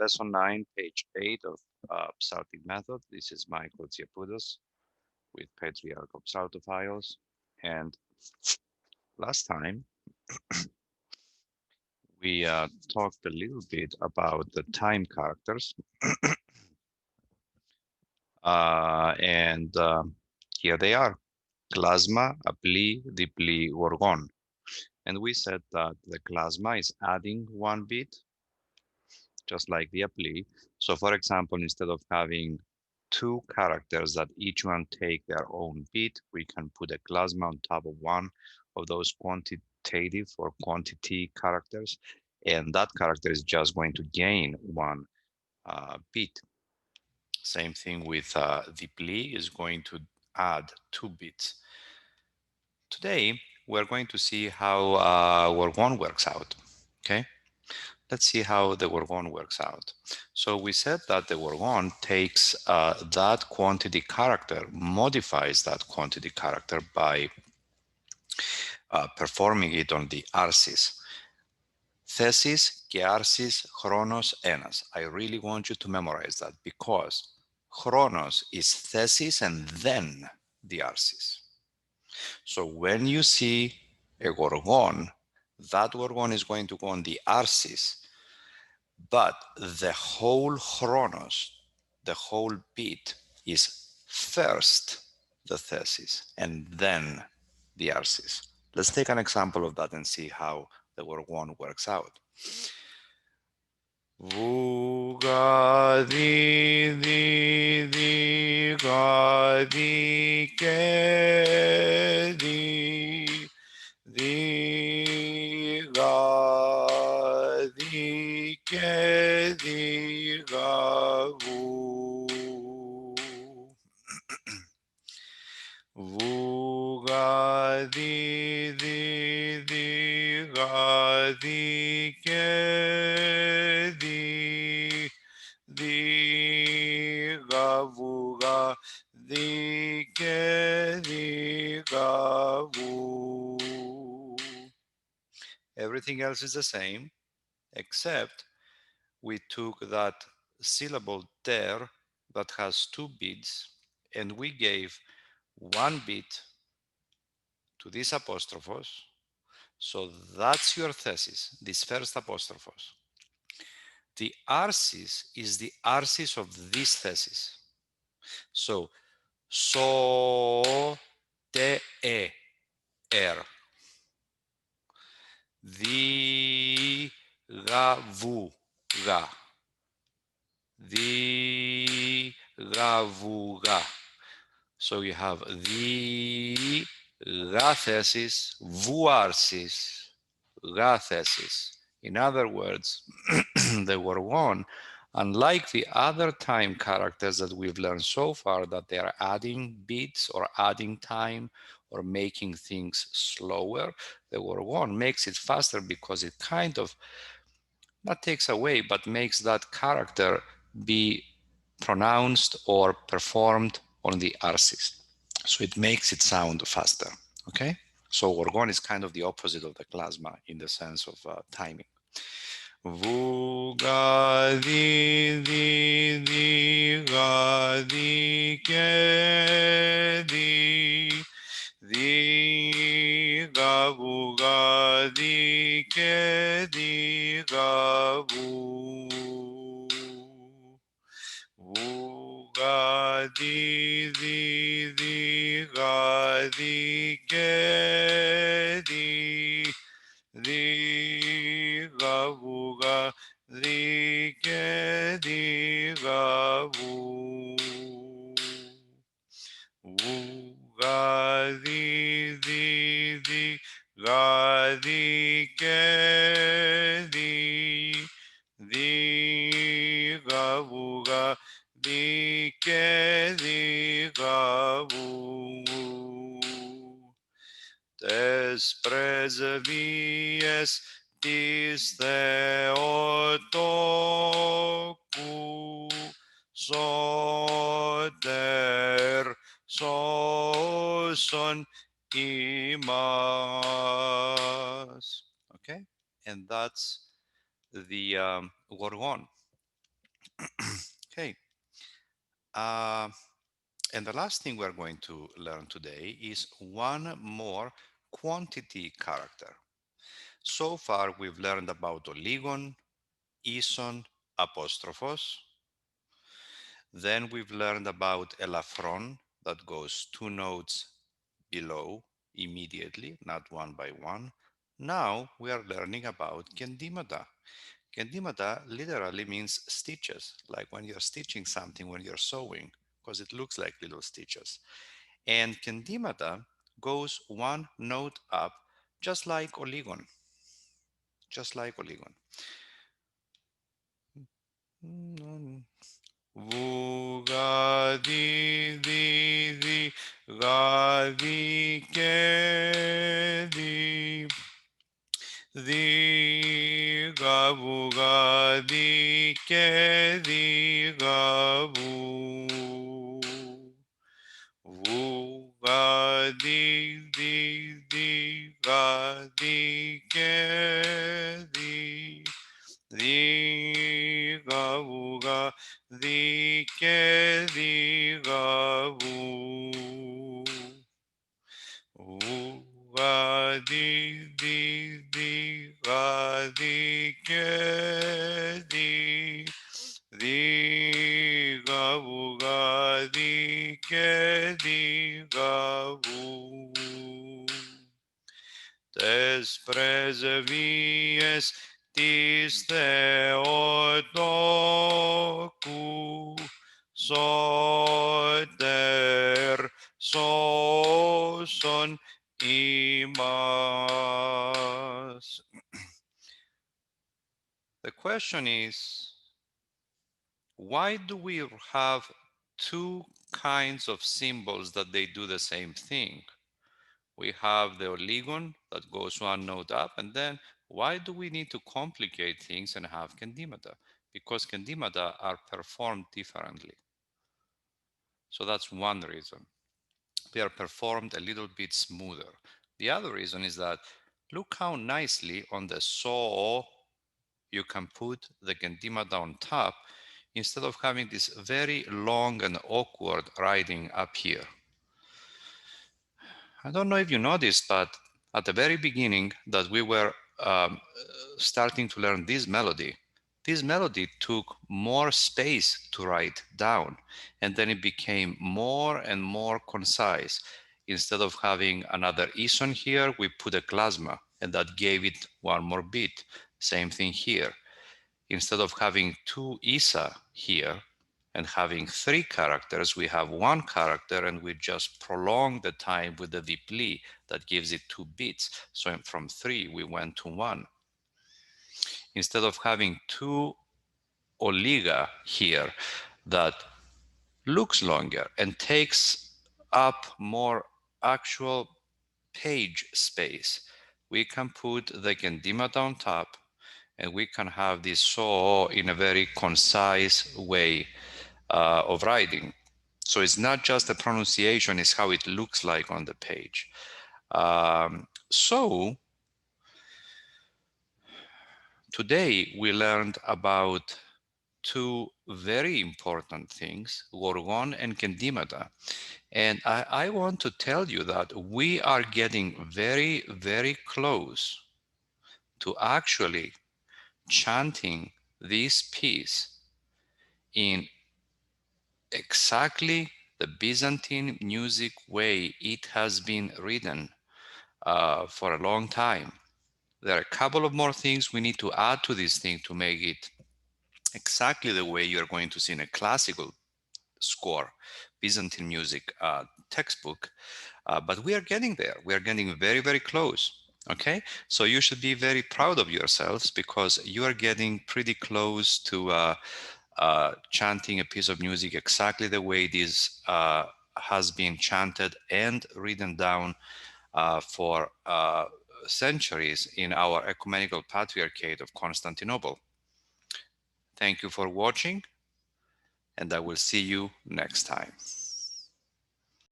Lesson 9, page 8 of Psaltic method. This is Michael Tsiapoudos with Patriarch of Psautophiles. And last time we talked a little bit about the time characters. and here they are: klasma, apli, dipli, gorgon. And we said that the klasma is adding one bit, just like the appli. So for example, instead of having two characters that each one take their own bit, we can put a klasma on top of one of those quantitative or quantity characters, and that character is just going to gain one bit. Same thing with the pli is going to add 2 bits. Today, we're going to see how Gorgon works out, okay? Let's see how the Gorgon works out. So we said that the Gorgon takes that quantity character, modifies that quantity character by performing it on the arsis. Thesis και arsis chronos enas. I really want you to memorize that because chronos is thesis and then the arsis. So when you see a Gorgon, that Gorgon is going to go on the arsis, but the whole chronos, the whole bit, is first the thesis and then the arsis. Let's take an example of that and see how the Gorgon works out. Vuga di di ga di ke di ga di ke ga vu. Vuga di ga di ke di ga vuga di ke ga vu. Everything else is the same, except we took that syllable ter that has 2 bits and we gave 1 bit to this apostrophos. So that's your thesis, this first apostrophos. The arsis is the arsis of this thesis. So, so, te, er. Di, ga, vu, ga. Di, ga, vu, ga. So you have the ga thesis, vu arsis, ga thesis. In other words, the Gorgon, unlike the other time characters that we've learned so far, that they are adding bits or adding time or making things slower, the Gorgon makes it faster because it kind of not takes away, but makes that character be pronounced or performed on the arsis. So it makes it sound faster, okay? So Gorgon is kind of the opposite of the klasma in the sense of timing. Vuga di ga di ke di ga vuga di ke ga vu. Vuga di ga di ke di ga vuga di ke ga vu. Vuga di ga di ke di ga vuga di ke ga vu. Tes presevies tis Theotoku soter soson imas. Okay, and that's the Gorgon. Okay. Uh, and the last thing we're going to learn today is one more quantity character. So far, we've learned about oligon, ison, apostrophos. Then we've learned about elafron, that goes two notes below immediately, not one by one. Now we are learning about Kandymata. Kandymata literally means stitches, like when you're stitching something when you're sewing, because it looks like little stitches. And Kandymata goes one note up, just like oligon, just like oligon. Vu ga di di di ga di ke di di ga vu ga di ke di ga vu vu ga di ga di ke di di ga vu ga di ke di ga vu vu ga di ga di ke di ga vu ga di ke di ga vu Tes preservies tis Theotoku soter soson imas. The question is, why do we have two kinds of symbols that they do the same thing? We have the oligon that goes one note up, and then why do we need to complicate things and have Kandymata? Because Kandymata are performed differently. So that's one reason. They are performed a little bit smoother. The other reason is that look how nicely on the so you can put the Kandymata on top instead of having this very long and awkward writing up here. I don't know if you noticed, but at the very beginning that we were starting to learn this melody took more space to write down, and then it became more and more concise. Instead of having another ison here, we put a klasma, and that gave it one more beat. Same thing here. Instead of having two isa here and having three characters, we have one character and we just prolong the time with the vipli that gives it two beats. So from three, we went to one. Instead of having two oliga here that looks longer and takes up more actual page space, we can put the Kandymata on top and we can have this so in a very concise way of writing. So it's not just the pronunciation, it's how it looks like on the page. So today we learned about two very important things, Gorgon and Kandymata. And I want to tell you that we are getting very, very close to actually chanting this piece in exactly the Byzantine music way it has been written for a long time. There are a couple of more things we need to add to this thing to make it exactly the way you're going to see in a classical score, Byzantine music textbook. But we are getting there. We are getting very, very close. Okay, so you should be very proud of yourselves because you are getting pretty close to chanting a piece of music exactly the way this has been chanted and written down for centuries in our ecumenical patriarchate of Constantinople. Thank you for watching, and I will see you next time.